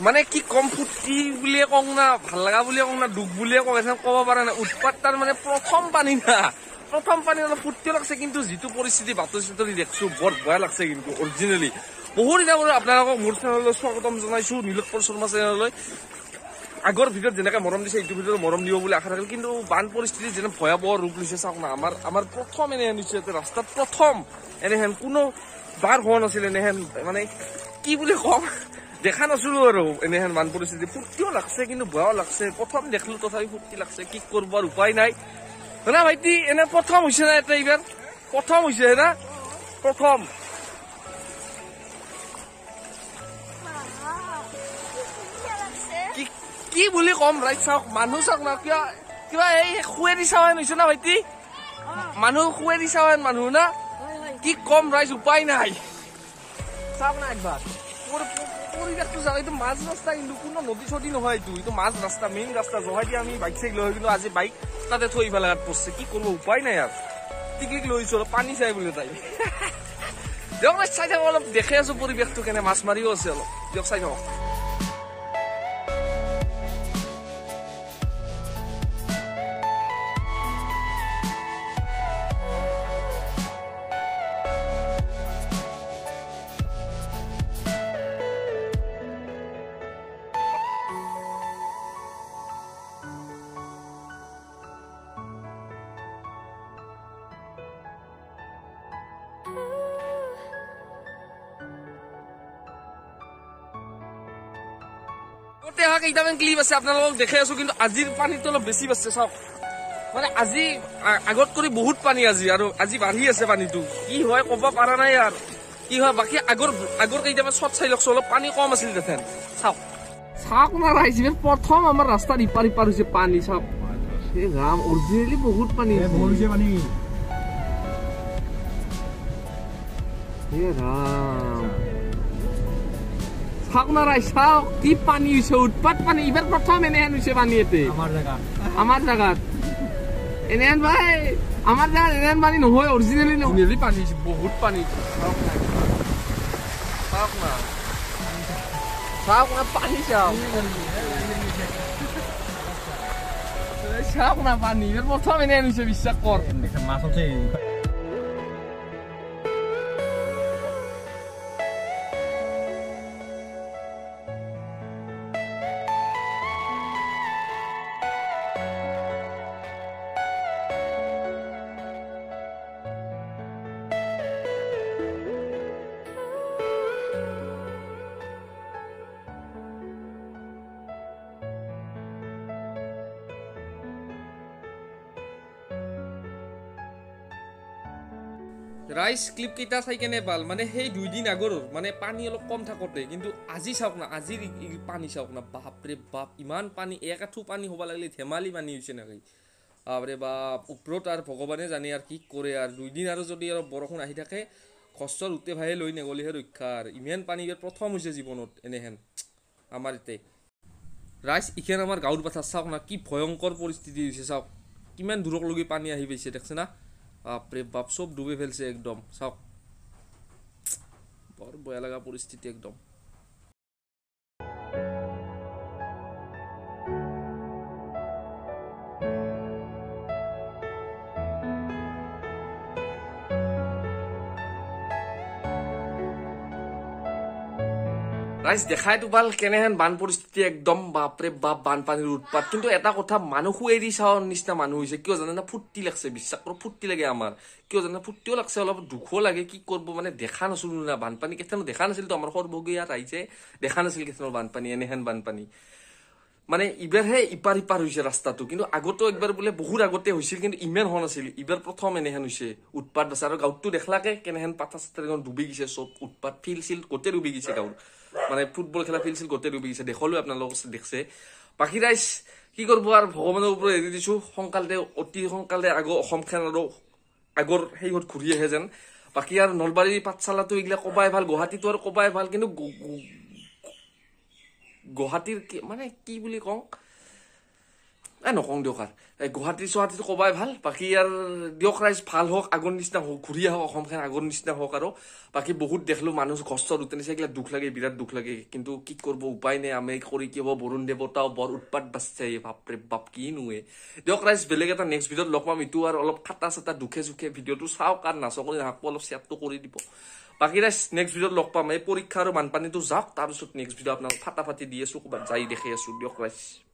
মানে কি কম ফুটি বুলিয়ে কওঁ না ভাল লগা বুলিয়ে কওঁ না দুখ বুলিয়ে কওঁ ক'ব পৰা নাই উৎপাত তাৰ মানে প্ৰথম পানী না প্ৰথম পানী অলপ ফূৰ্তিও লাগছে কিন্তু যিটো পৰিস্থিতি বাতৰি চাতৰি দেখছো বৰ ভয় লাগছে কিন্তু অৰিজিনেলি বহু দিনৰ পৰা আপোনালোকক মোৰ চেনেললৈ স্বাগতম জনাইছো নীলোৎপল শৰ্মা চেনেললৈ আগৰ ভিডিঅ'ত যেনেকৈ মৰম দিছে এইটো ভিডিঅ'ত মৰম দিব বুলি আশা থাকিল কিন্তু বান পৰিস্থিতি যেনে ভয়াৱহ ৰূপ লৈছে চাওক না আমাৰ প্ৰথম এনেহেন হৈছে ৰাস্তাত প্ৰথম এনেহেন কোনো বাৰ হোৱা নাছিল এনেহেন মানে কি বুলি কওঁ দেখা নাছিলো আৰু এনেহেন বান পৰিস্থিতি ফূৰ্তিও লাগছে কিন্তু ভয়ও লাগছে প্ৰথম দেখলো তথাপি ফূৰ্তি লাগছে কি কৰবাৰ উপায় নাই না ভাইটি এনে প্ৰথম হৈছে না এটা এইবাৰ প্ৰথম হৈছে না প্ৰথম কি বুলি কম ৰাইট চাওক মানুহ চাওক না কিবা এই শুৱে দি চাওয়ান হৈছে না ভাইটি মানুহ শুৱে দি চাওয়ান মানুহ না কি কম ৰাইজ উপায় নাই চাওক না একবাৰ পৰিৱেশটো চাওক এইটো মাছ ৰাস্তা কিন্তু কোনো নদী চদী নহয় এইটো মাছ ৰাস্তা মেইন ৰাস্তা জহাই দি আমি বাইক চাইক লৈ কিন্তু আজি বাইক তাতে থৈ পেলাগাত পড়ছে কি করবো উপায় নাই আর টিকলিক লৈছো অলপ পানী চাই বুলি তাই দিয়ক চাই থাকক অলপ দেখে আছো পৰিৱেশটো কেনে মাছ মাৰিও আছে অলপ দিয়ক চাই থাকক কেইটামান ক্লিপ আছে আপোনালোকক দেখাই আছো কিন্তু আজিৰ পানীটো অলপ বেছি বাঢ়ছে চাওক মানে আজি আগত কৰি বহুত পানী আজি আৰু আজি বাঢ়ি আছে পানীটো কি হয় ক'ব পৰা নাই আৰু কি হয় বাকী আগৰ কেইটামান শ্বট চাই লওকচোন অলপ পানী কম আছিল দেখেন চাওক না ৰাইজ প্ৰথম আমাৰ ৰাস্তাত ইপাৰ হৈছে পানী চাওক ৰাম অৰিজিনেলি বহুত পানী ৰাম চাওক না ৰাইজ চাওক কি পানী হৈছে উৎপাত পানী এইবাৰ প্ৰথম এনেহেন হৈছে পানী এতে আমাৰ জাগাত এনেহেন ভাই আমাৰ জাগাত এনেহেন পানী নহয় অৰিজিনেলি পানী বহুত পানী চাওক না পানী চাওক না পানী এইবাৰ প্ৰথম এনেহেন হৈছে বিশ্বাস কৰ মাছ আছে ৰাইজ ক্লিপ কেইটা চাই কেনে ভাল মানে সেই 2 দিন আগৰ মানে পানী অলপ কম থাকোতে কিন্তু আজি চাওক না আজিৰ পানী চাওক না বাপৰে বাপ ইমান পানী এক আঁঠু পানী হ'ব লাগিলে ধেমালি পানী হৈছে নাকি বাপৰে বাপ ওপৰত আৰু ভগৱানে জানে আৰু কি কৰে আৰু 2 দিন আৰু যদি অলপ বৰষুণ আহি থাকে কষ্টৰ উঠে ভাই লৈ নগলিহে ৰক্ষা আৰু ইমান পানী প্ৰথম হৈছে জীৱনত এনেহেন আমাৰ ইতে ৰাইজ ইখন আমাৰ গাঁৱৰ কথা চাওক না কি ভয়ংকৰ পৰিস্থিতি হৈছে চাওক কিমান দূৰলৈকে পানী আহি পাইছে দেখছে না বাপরে বাপ সব ডুবে ফেলছে একদম সব বড় ভয় লাগা পরিস্থিতি একদম রাইজ দেখাইতো ভাল কেনেহেন বান পৰিস্থিতি একদম বাপৰে বাপ বানপানীৰ উৎপাত কিন্তু এটা কথা মানুহ এৰি চাওয়াৰ নিচিনা মানুহ হৈছে কিয় জানে না ফূৰ্তি লাগছে বিশ্বাস কৰোঁ ফূৰ্তি লাগে আমাৰ কিয় জানে ফূৰ্তিও লাগছে অলপ দুখো লাগে কি কৰিব মানে দেখা নাছিলো না বানপানী কেতিয়ানো দেখা নাছিলতো আমাৰ সৰ্বগীয়া ৰাইজে দেখা নাছিল কেতিয়ানো বানপানী এনেহেন বানপানী মানে ইবাৰহে ইপাৰ হৈছে ৰাস্তাটো কিন্তু আগতো একবাৰ বোলে বহুত আগতে হৈছিল কিন্তু ইমান হোৱা নাছিল ইবাৰ প্ৰথম এনেহেন হৈছে উৎপাত বাছে আৰু গাঁৱটো দেখলাকে কেনেহেন পাতা চাতা ডুবি গৈছে চব উৎপাত ফিল চিল গোটেই ডুবি গৈছে গাঁৱৰ মানে ফুটবল খেলা ফিল চিল গোটেই ডুবি গৈছে দেখলো আপোনালোক দেখছে বাকী ৰাইজ কি কৰিব আৰু ভগৱানৰ ওপৰত এৰি দিছো সোনকালতে অতি সোনকালে অসমখন আৰু আগৰ সেইহত ঘূৰি আহে যেন বাকী আৰু নলবাৰী পাঠশালাটো এইগিলা কবাই ভাল গুৱাহাটীটো আৰু কবাই ভাল কিন্তু গুৱাহাটীৰ মানে কি বুলি কওঁ নকওঁ দিয়ক আৰু গুৱাহাটী চুৱাহাটীটো ক'বাই ভাল বাকী আৰু দিয়ক ৰাইজ ভাল হওক আগৰ নিচিনা হওক ঘূৰি আহক অসমখন আগৰ নিচিনা হওক আৰু বাকী বহুত দেখলো মানুহ গছৰ উঠনিছে এইগিলা দুখ লাগে বিৰাট দুখ লাগে কিন্তু কি কৰিব উপায় নাই আমি কৰি কি হ'ব বৰুণ দেৱতাও বৰ উৎপাত বাচছে বাপৰে বাপ কি নুৱে দিয়ক ৰাইজ বেলেগ এটা নেক্সট ভিডিঅ'ত লগ পাম ইটো আৰু অলপ খাটা চাটা দুখে চুখে ভিডিঅ'টো চাওক আৰু নাচক নাহাকো অলপ শ্বেয়াৰটো কৰি দিব বাকী ৰাইজ নেক্সট ভিডিঅ'ত লগ পাম এই পৰীক্ষা আৰু বানপানীটো যাওক তাৰপিছত নেক্সট ভিডিঅ' আপোনাক ফাটা ফাটি দি আছো ক'ৰবাত যাই দেখি আছো দিয়ক ৰাইজ